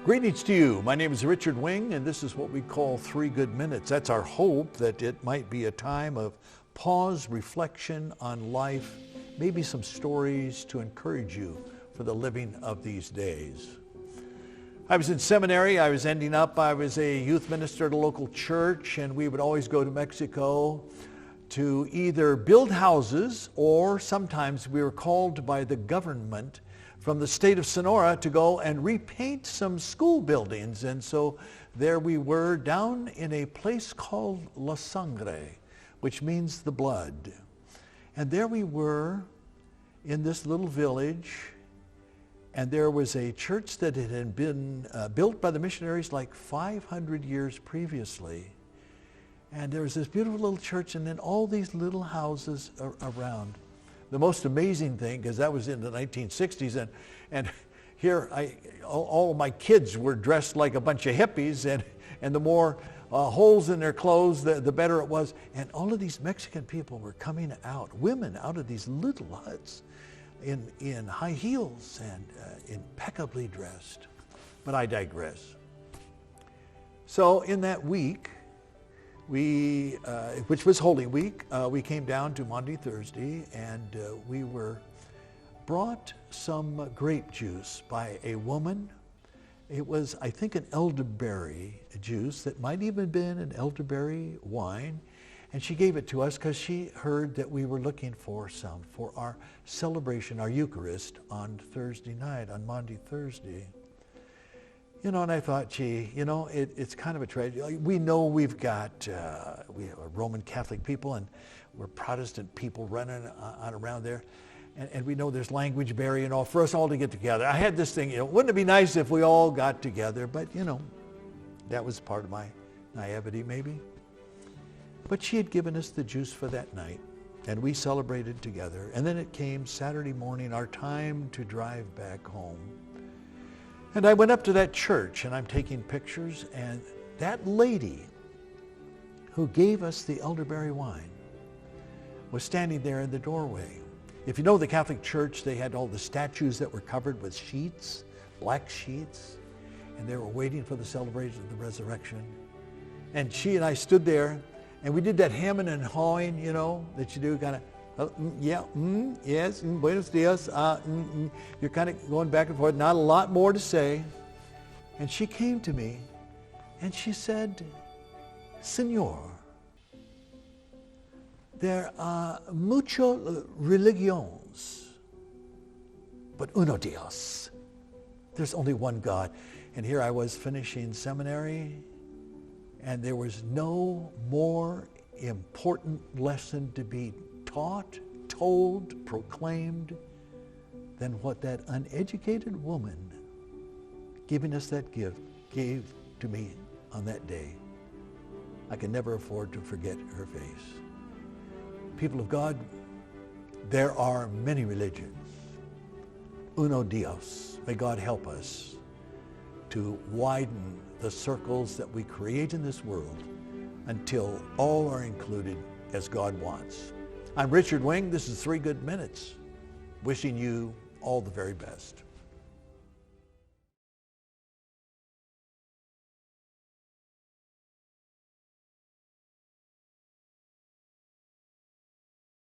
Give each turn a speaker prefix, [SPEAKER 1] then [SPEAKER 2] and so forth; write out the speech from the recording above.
[SPEAKER 1] Greetings to you. My name is Richard Wing, and this is what we call 3 Good Minutes. That's our hope that it might be a time of pause, reflection on life, maybe some stories to encourage you for the living of these days. I was in seminary. I was a youth minister at a local church, and we would always go to Mexico to either build houses, or sometimes we were called by the government from the state of Sonora to go and repaint some school buildings. And so there we were down in a place called La Sangre, which means the blood. And there we were in this little village, and there was a church that had been built by the missionaries like 500 years previously. And there was this beautiful little church, and then all these little houses around. The most amazing thing, because that was in the 1960s, and here all of my kids were dressed like a bunch of hippies, and the more holes in their clothes, the better it was. And all of these Mexican people were coming out, women out of these little huts in high heels and impeccably dressed. But I digress. So in that week, which was Holy Week, we came down to Maundy Thursday, and we were brought some grape juice by a woman. It was, I think, an elderberry juice that might even have been an elderberry wine, and she gave it to us because she heard that we were looking for some for our celebration, our Eucharist on Thursday night, on Maundy Thursday. You know, and I thought, gee, you know, it's kind of a tragedy. We know we are Roman Catholic people, and we're Protestant people running on around there. And we know there's language barrier and all, for us all to get together. I had this thing, wouldn't it be nice if we all got together? But, that was part of my naivety maybe. But she had given us the juice for that night, and we celebrated together. And then it came Saturday morning, our time to drive back home. And I went up to that church, and I'm taking pictures, and that lady who gave us the elderberry wine was standing there in the doorway. If you know the Catholic Church, they had all the statues that were covered with sheets, black sheets, and they were waiting for the celebration of the resurrection. And she and I stood there, and we did that hemming and hawing, that you do, kind of, yes, buenos dias. You're kind of going back and forth, not a lot more to say. And she came to me and she said, Señor, there are muchos religiones, but uno Dios. There's only one God. And here I was finishing seminary, and there was no more important lesson to be taught, told, proclaimed than what that uneducated woman giving us that gift gave to me on that day. I can never afford to forget her face. People of God, there are many religions. Uno Dios. May God help us to widen the circles that we create in this world until all are included as God wants. I'm Richard Wing. This is 3 Good Minutes, wishing you all the very best.